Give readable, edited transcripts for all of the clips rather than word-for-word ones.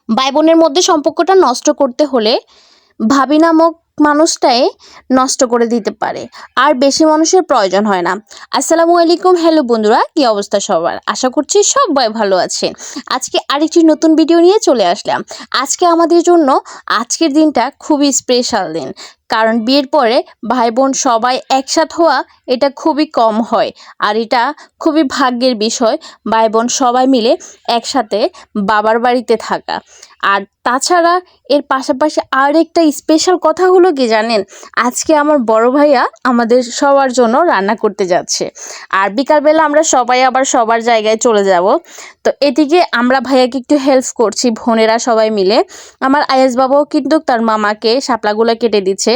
ভাই বোনের মধ্যে সম্পর্কটা নষ্ট করতে হলে ভাবি নামক মানুষটাই নষ্ট করে দিতে পারে, আর বেশি মানুষের প্রয়োজন হয় না। আসসালামু আলাইকুম, হ্যালো বন্ধুরা, কি অবস্থা সবার? আশা করছি সবাই ভালো আছেন। আজকে আরেকটি নতুন ভিডিও নিয়ে চলে আসলাম। আজকে আমাদের জন্য আজকের দিনটা খুবই স্পেশাল দিন, কারণ বিয়ের পরে ভাই বোন সবাই একসাথ হওয়া এটা খুবই কম হয়, আর এটা খুবই ভাগ্যের বিষয় ভাই বোন সবাই মিলে একসাথে বাবার বাড়িতে থাকা। আর তাছাড়া এর পাশাপাশি আরেকটা স্পেশাল কথা হলো কি জানেন, আজকে আমার বড় ভাইয়া আমাদের সবার জন্য রান্না করতে যাচ্ছে, আর বিকালবেলা আমরা সবাই আবার সবার জায়গায় চলে যাব। তো এদিকে আমরা ভাইয়াকে একটু হেল্প করছি, বোনেরা সবাই মিলে। আমার আয়েস বাবাও কিন্তু তার মামাকে শাপলাগুলো কেটে দিচ্ছে,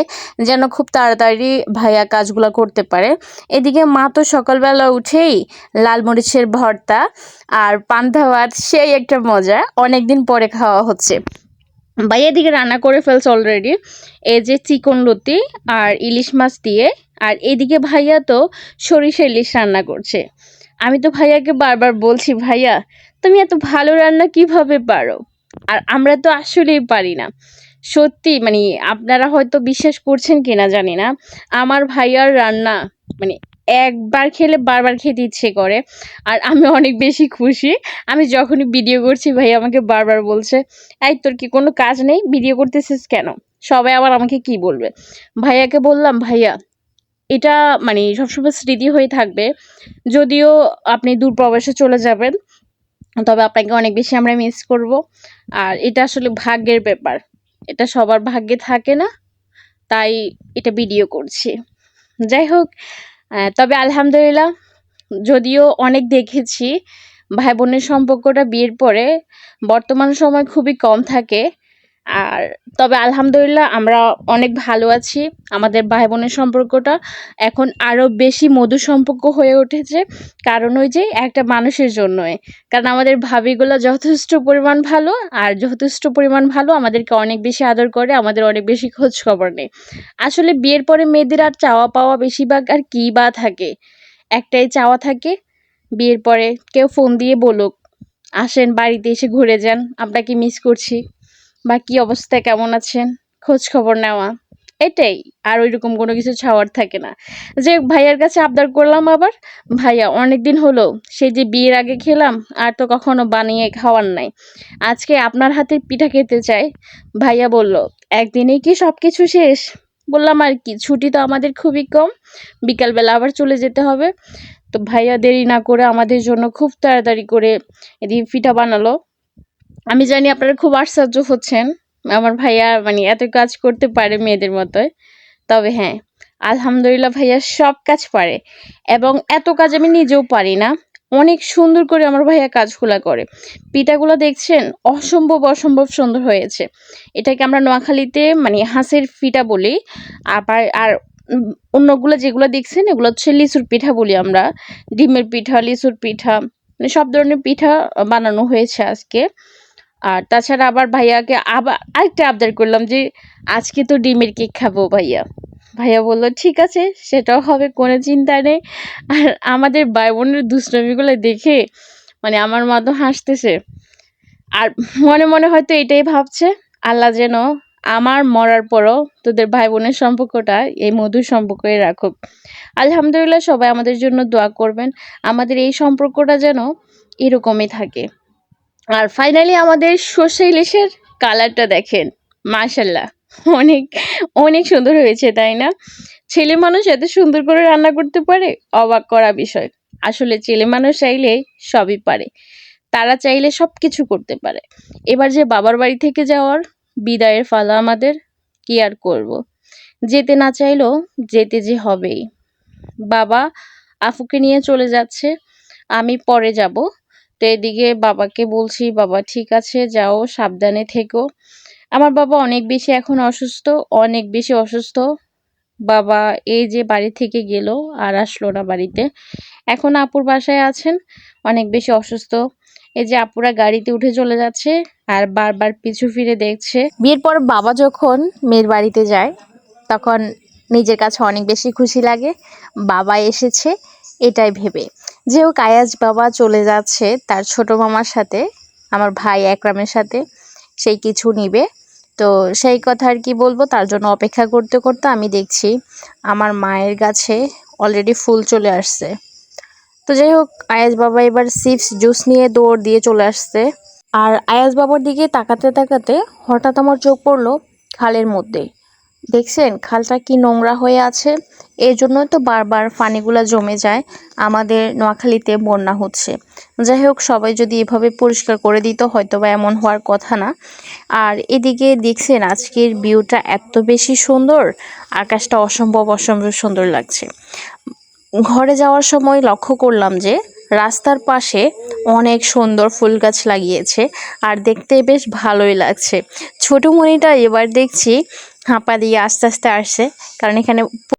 যেন খুব তাড়াতাড়ি ভাইয়া কাজগুলো করতে পারে। এদিকে মা তো সকালবেলা উঠেই লাল মরিচের ভর্তা আর পান্তা ভাত, সেই একটা মজা, অনেক দিন পরে খাওয়া হচ্ছে। ভাইয়া এদিকে রান্না করে ফেলছে অলরেডি, এই যে চিকন লতি আর ইলিশ মাছ দিয়ে। আর এদিকে ভাইয়া তো সরিষা ইলিশ রান্না করছে। আমি তো ভাইয়াকে বারবার বলছি, ভাইয়া তুমি এত ভালো রান্না কিভাবে পারো? আর আমরা তো আসলেই পারি না। সত্যি মানে আপনারা হয়তো বিশ্বাস করছেন কিনা জানি না, আমার ভাইয়ার রান্না মানে একবার খেলে বারবার খেতে ইচ্ছে করে। আর আমি অনেক বেশি খুশি। আমি যখনই ভিডিও করছি ভাইয়া আমাকে বারবার বলছে, এই তোর কি কোনো কাজ নেই, ভিডিও করতেছিস কেন? সবাই আবার আমাকে কি বলবে? ভাইয়াকে বললাম, ভাইয়া এটা মানে সবসময় স্মৃতি হয়ে থাকবে। যদিও আপনি দূর প্রবাসে চলে যাবেন, তবে আপনাকে অনেক বেশি আমরা মিস করব। আর এটা আসলে ভাগ্যের ব্যাপার, এটা সবার ভাগ্যে থাকে না, তাই এটা ভিডিও করছি। যাই হোক, তবে আলহামদুলিল্লাহ, যদিও অনেক দেখেছি ভাই বোনের সম্পর্কটা বিয়ের পরে বর্তমান সময় খুবই কম থাকে, আর তবে আলহামদুলিল্লাহ আমরা অনেক ভালো আছি। আমাদের ভাই বোনের সম্পর্কটা এখন আরো বেশি মধুর সম্পর্ক হয়ে উঠেছে, কারণ ওই যে একটা মানুষের জন্যই। কারণ আমাদের ভাবিগুলো যথেষ্ট পরিমাণ ভালো, আর যথেষ্ট পরিমাণ ভালো আমাদেরকে অনেক বেশি আদর করে, আমাদের অনেক বেশি খোঁজ খবর নেই। আসলে বিয়ের পরে মেয়েদের আর চাওয়া পাওয়া বেশিরভাগ আর কি বা থাকে, একটাই চাওয়া থাকে, বিয়ের পরে কেউ ফোন দিয়ে বলুক, আসেন বাড়িতে এসে ঘুরে যান, আপনাকে মিস করছি, বা কি অবস্থা, কেমন আছেন, খোঁজ খবর নেওয়া, এটাই। আর ওইরকম কোনো কিছু চাওয়ার থাকে না। যে ভাইয়ার কাছে আবদার করলাম আবার, ভাইয়া অনেক দিন হলো সেই যে বিয়ের আগে খেলাম, আর তো কখনো বানিয়ে খাওয়ার নাই, আজকে আপনার হাতের পিঠা খেতে চাই। ভাইয়া বলল, একদিনেই কি সব কিছু শেষ? বললাম, আর কি, ছুটি তো আমাদের খুবই কম, বিকালবেলা আবার চলে যেতে হবে। তো ভাইয়া দেরি না করে আমাদের জন্য খুব তাড়াতাড়ি করে এদিকে পিঠা বানালো। আমি জানি আপনারা খুব আশ্চর্য হচ্ছেন, আমার ভাইয়া মানে এত কাজ করতে পারে মেয়েদের মতোই। তবে হ্যাঁ, আলহামদুলিল্লাহ ভাইয়া সব কাজ পারে, এবং এত কাজ আমি নিজেও পারি না। অনেক সুন্দর করে আমার ভাইয়া কাজগুলা করে। পিঠাগুলো দেখছেন, অসম্ভব অসম্ভব সুন্দর হয়েছে। এটাকে আমরা নোয়াখালীতে মানে হাঁসের পিঠা বলি। আবার আর অন্যগুলো যেগুলো দেখছেন এগুলো হচ্ছে লিচুর পিঠা বলি আমরা। ডিমের পিঠা, লিচুর পিঠা, মানে সব ধরনের পিঠা বানানো হয়েছে আজকে। আর তাছাড়া আবার ভাইয়াকে আবার আরেকটা আবদার করলাম যে আজকে তো ডিমের কেক খাবো ভাইয়া। ভাইয়া বলল, ঠিক আছে, সেটাও হবে, কোনো চিন্তা নেই। আর আমাদের ভাই বোনের দুষ্টামিগুলো দেখে মানে আমার মা তো হাসতেছে, আর মনে মনে হয়তো এটাই ভাবছে, আল্লাহ যেন আমার মরার পরও তোদের ভাই বোনের সম্পর্কটা এই মধুর সম্পর্কই রাখুক। আলহামদুলিল্লাহ, সবাই আমাদের জন্য দোয়া করবেন, আমাদের এই সম্পর্কটা যেন এরকমই থাকে। আর ফাইনালি আমাদের সর্ষে ইলিশের কালারটা দেখেন, মাশাল্লাহ, অনেক অনেক সুন্দর হয়েছে, তাই না? ছেলে মানুষ এত সুন্দর করে রান্না করতে পারে, অবাক করা বিষয়। আসলে ছেলে মানুষ চাইলে সবই পারে, তারা চাইলে সবকিছু করতে পারে। এবার যে বাবার বাড়ি থেকে যাওয়ার বিদায়ের ফালা আমাদের, কি আর করব, যেতে না চাইলেও যেতে যে হবেই। বাবা আফুকে নিয়ে চলে যাচ্ছে, আমি পরে যাব। তো এদিকে বাবাকে বলছি, বাবা ঠিক আছে যাও, সাবধানে থেকো। আমার বাবা অনেক বেশি এখন অসুস্থ, অনেক বেশি অসুস্থ। বাবা এই যে বাড়ি থেকে গেল, আর আসলো না বাড়িতে, এখন আপুর বাসায় আছেন, অনেক বেশি অসুস্থ। এই যে আপুরা গাড়িতে উঠে চলে যাচ্ছে, আর বারবার পিছু ফিরে দেখছে। বিয়ের পর বাবা যখন মেয়ের বাড়িতে যায়, তখন নিজের কাছে অনেক বেশি খুশি লাগে, বাবা এসেছে এটাই ভেবে। যে ও কায়াজ বাবা চলে যাচ্ছে তার ছোট মামার সাথে, আমার ভাই একরামের সাথে, সেই কিছু নিবে। তো সেই কথা আর কি বলবো, তার জন্য অপেক্ষা করতে করতে আমি দেখছি আমার মায়ের গাছে অলরেডি ফুল চলে আসছে। তো যাই হোক, আয়াজ বাবা এবার চিপস জুস নিয়ে দৌড় দিয়ে চলে আসছে। আর আয়াজ বাবার দিকে তাকাতে তাকাতে হঠাৎ আমার চোখ পড়লো খালের মধ্যে। দেখছেন খালটা কি নোংরা হয়ে আছে? এই জন্যই তো বারবার পানিগুলা জমে যায়, আমাদের নোয়াখালীতে বন্যা হচ্ছে। যাই হোক, সবাই যদি এভাবে পরিষ্কার করে দিত হয়তো বা এমন হওয়ার কথা না। আর এদিকে দেখছেন আজকের ভিউটা এত বেশি সুন্দর, আকাশটা অসম্ভব অসম্ভব সুন্দর লাগছে। ঘরে যাওয়ার সময় লক্ষ্য করলাম যে রাস্তার পাশে অনেক সুন্দর ফুল গাছ লাগিয়েছে, আর দেখতে বেশ ভালোই লাগছে। ছোট মনিটা এবার দেখছি হাঁপা দিয়ে আস্তে আস্তে আসছে, কারণ এখানে